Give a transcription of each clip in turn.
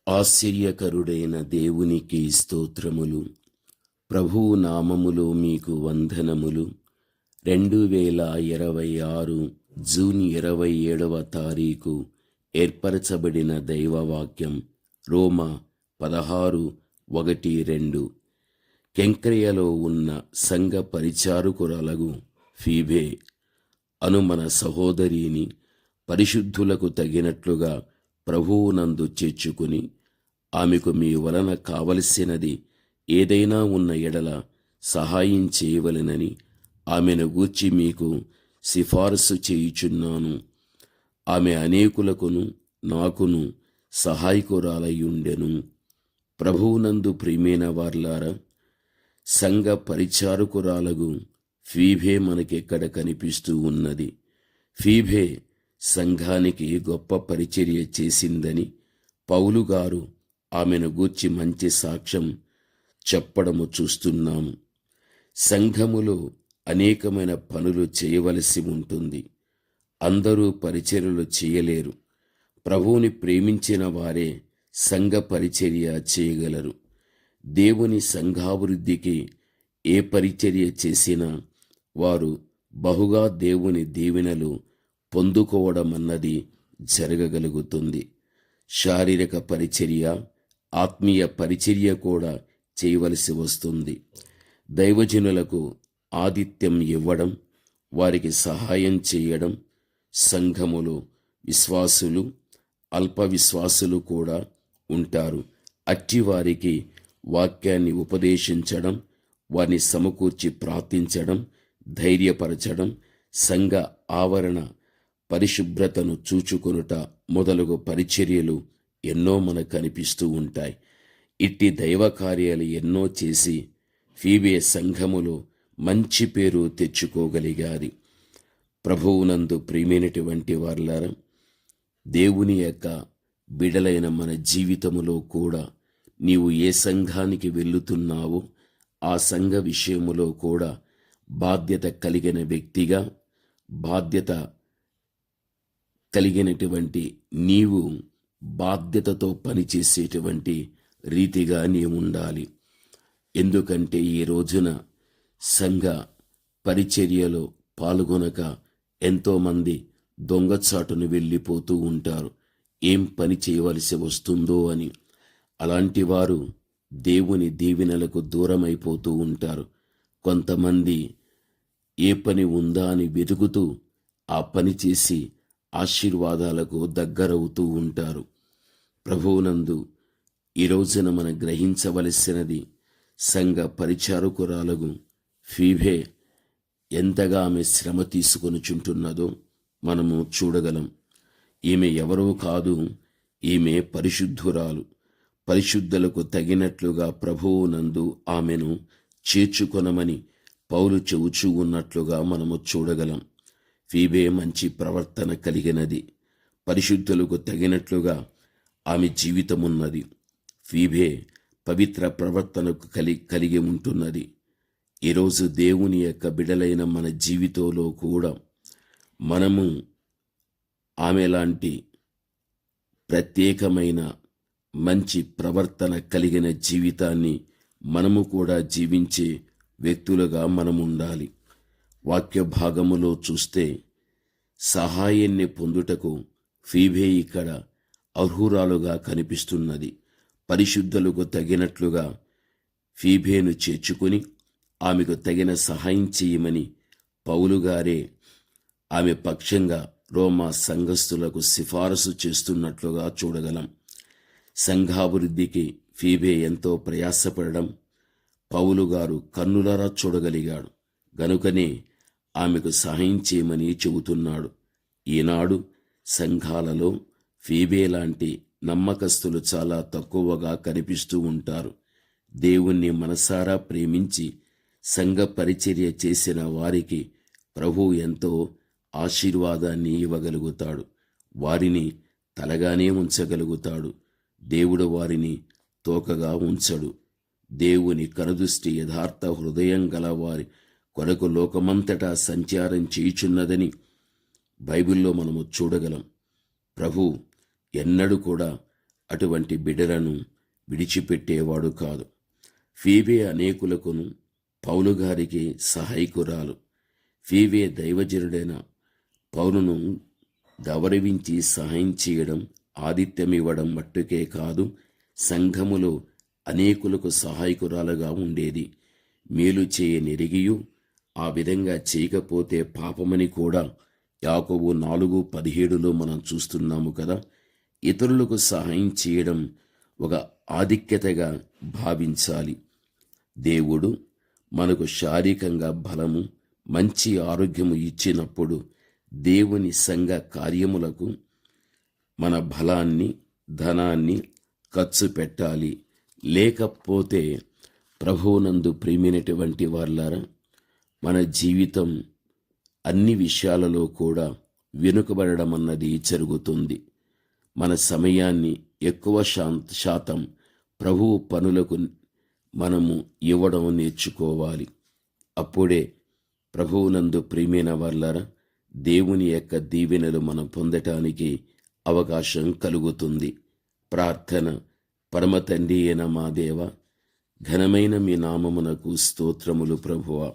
ఆశ్చర్యకరుడైన దేవునికి స్తోత్రములు. ప్రభువు నామములో మీకు వందనములు. 2026 జూన్ 27వ తారీఖు ఏర్పరచబడిన దైవవాక్యం రోమా 16:1-2. కెంక్రేయలో ఉన్న సంఘ పరిచారకురాలగు ఫీబే అను మన సహోదరిని పరిశుద్ధులకు తగినట్లుగా ప్రభువునందు చేర్చుకుని, ఆమెకు మీ వలన కావలసినది ఏదైనా ఉన్న ఎడల సహాయం చేయవలెనని ఆమెను గూర్చి మీకు సిఫారసు చేయుచున్నాను. ఆమె అనేకులకును నాకును సహాయకురాలయ్యుండెను. ప్రభువునందు ప్రియమైన వార్లారా, సంఘ పరిచారకురాలగు ఫీబే మనకెక్కడ కనిపిస్తూ ఉన్నది. ఫీబే సంఘానికి గొప్ప పరిచర్య చేసిందని పౌలు గారు ఆమెను గూర్చి మంచి సాక్ష్యం చెప్పడము చూస్తున్నాము. సంఘములో అనేకమైన పనులు చేయవలసి ఉంటుంది. అందరూ పరిచర్యలు చేయలేరు. ప్రభువుని ప్రేమించిన వారే సంఘ పరిచర్య చేయగలరు. దేవుని సంఘాభివృద్ధికి ఏ పరిచర్య చేసినా వారు బహుగా దేవుని దీవెనలు పొందుకోవడం అన్నది జరగగలుగుతుంది. శారీరక పరిచర్య, ఆత్మీయ పరిచర్య కూడా చేయవలసి వస్తుంది. దైవజనులకు ఆతిథ్యం ఇవ్వడం, వారికి సహాయం చేయడం, సంఘములో విశ్వాసులు, అల్ప విశ్వాసులు కూడా ఉంటారు. అట్టి వారికి వాక్యాన్ని ఉపదేశించడం, వారిని సమకూర్చి ప్రార్థించడం, ధైర్యపరచడం, సంఘ ఆవరణ పరిశుభ్రతను చూచుకొనుట మొదలగు పరిచర్యలు ఎన్నో మనకు కనిపిస్తూ ఉంటాయి. ఇట్టి దైవ కార్యాలు ఎన్నో చేసి ఫీబే సంఘములో మంచి పేరు తెచ్చుకోగలిగారు. ప్రభువునందు ప్రియమైనటువంటి వారలారా, దేవుని యొక్క బిడలైన మన జీవితములో కూడా నీవు ఏ సంఘానికి వెళ్ళుతున్నావో ఆ సంఘ విషయములో కూడా బాధ్యత కలిగిన వ్యక్తిగా, బాధ్యత కలిగినటువంటి నీవు బాధ్యతతో పనిచేసేటువంటి రీతిగా నీవు ఉండాలి. ఎందుకంటే ఈ రోజున సంఘ పరిచర్యలో పాల్గొనక ఎంతోమంది దొంగచాటును వెళ్ళిపోతూ ఉంటారు, ఏం పని చేయవలసి వస్తుందో అని. అలాంటి వారు దేవుని దీవెనలకు దూరమైపోతూ ఉంటారు. కొంతమంది ఏ పని ఉందా అని వెతుకుతూ ఆ పని చేసి ఆశీర్వాదాలకు దగ్గరవుతూ ఉంటారు. ప్రభువునందు ఈ రోజున మనం గ్రహించవలసినది, సంఘ పరిచారకురాలగు ఫీబే ఎంతగా ఆమె శ్రమ తీసుకొనుచుంటున్నదో మనము చూడగలం. ఈమె ఎవరో కాదు, ఈమె పరిశుద్ధురాలు. పరిశుద్ధులకు తగినట్లుగా ప్రభువునందు ఆమెను చేర్చుకొనమని పౌలు చెబుచూ ఉన్నట్లుగా మనము చూడగలం. ఫీబే మంచి ప్రవర్తన కలిగినది. పరిశుద్ధులకు తగినట్లుగా ఆమె జీవితమున్నది. ఫీబే పవిత్ర ప్రవర్తనకు కలిగి ఉంటున్నది. ఈరోజు దేవుని యొక్క బిడలైన మన జీవితంలో కూడా మనము ఆమె లాంటి ప్రత్యేకమైన మంచి ప్రవర్తన కలిగిన జీవితాన్ని మనము కూడా జీవించే వ్యక్తులుగా మనం ఉండాలి. వాక్య భాగములో చూస్తే సహాయాన్ని పొందుటకు ఫీబే ఇక్కడ అర్హురాలుగా కనిపిస్తున్నది. పరిశుద్ధులకు తగినట్లుగా ఫీబేను చేర్చుకుని ఆమెకు తగిన సహాయం చేయమని పౌలు గారే ఆమె పక్షంగా రోమా సంఘస్థులకు సిఫారసు చేస్తున్నట్లుగా చూడగలం. సంఘాభివృద్ధికి ఫీబే ఎంతో ప్రయాసపడడం పౌలు గారు కన్నులారా చూడగలిగాడు. గనుకనే ఆమెకు సహాయం చేయమని చెబుతున్నాడు. ఈనాడు సంఘాలలో ఫీబే లాంటి నమ్మకస్తులు చాలా తక్కువగా కనిపిస్తూ ఉంటారు. దేవుణ్ణి మనసారా ప్రేమించి సంఘ పరిచర్య చేసిన వారికి ప్రభువు ఎంతో ఆశీర్వాదాన్ని ఇవ్వగలుగుతాడు. వారిని తలగానే ఉంచగలుగుతాడు. దేవుడు వారిని తోకగా ఉంచడు. దేవుని కనుదృష్టి యథార్థ హృదయం గల వారి కొరకు లోకమంతటా సంచారం చేయుచున్నదని బైబిల్లో మనము చూడగలం. ప్రభు ఎన్నడూ కూడా అటువంటి బిడ్డలను విడిచిపెట్టేవాడు కాదు. ఫీబే అనేకులకును పౌలు గారికి సహాయకురాలు. ఫీబే దైవజనుడైన పౌలును గౌరవించి సహాయం చేయడం, ఆతిథ్యమివ్వడం మట్టుకే కాదు, సంఘములో అనేకులకు సహాయకురాలుగా ఉండేది. మేలు చేయనెరిగియు ఆ విధంగా చేయకపోతే పాపమని కూడా యాకోబు 4:17లో మనం చూస్తున్నాము కదా. ఇతరులకు సహాయం చేయడం ఒక ఆధిక్యతగా భావించాలి. దేవుడు మనకు శారీరకంగా బలము, మంచి ఆరోగ్యము ఇచ్చినప్పుడు దేవుని సంఘ కార్యములకు మన బలాన్ని, ధనాన్ని ఖర్చు పెట్టాలి. లేకపోతే ప్రభువునందు ప్రియమైనటువంటి వారలారా, మన జీవితం అన్ని విషయాలలో కూడా వెనుకబడడం అన్నది జరుగుతుంది. మన సమయాన్ని ఎక్కువ శాతం ప్రభువు పనులకు మనము ఇవ్వడం నేర్చుకోవాలి. అప్పుడే ప్రభువునందు ప్రియమైన వారలారా, దేవుని యొక్క దీవెనలు మనం పొందటానికి అవకాశం కలుగుతుంది. ప్రార్థన. పరమ తండ్రి అయిన మా దేవ, ఘనమైన మీ నామమునకు స్తోత్రములు ప్రభువా.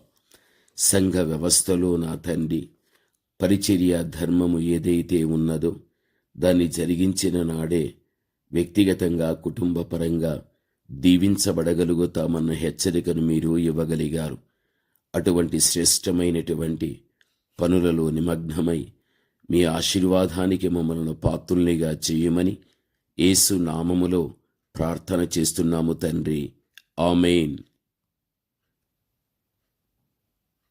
సంఘ వ్యవస్థలో నా తండ్రి, పరిచర్య ధర్మము ఏదైతే ఉన్నదో దాన్ని జరిగించిన నాడే వ్యక్తిగతంగా, కుటుంబపరంగా దీవించబడగలుగుతామన్న హెచ్చరికను మీరు ఇవ్వగలిగారు. అటువంటి శ్రేష్టమైనటువంటి పనులలో నిమగ్నమై మీ ఆశీర్వాదానికి మమ్మల్ని పాత్రుల్నిగా చేయమని యేసు నామములో ప్రార్థన చేస్తున్నాము తండ్రి. ఆమేన్.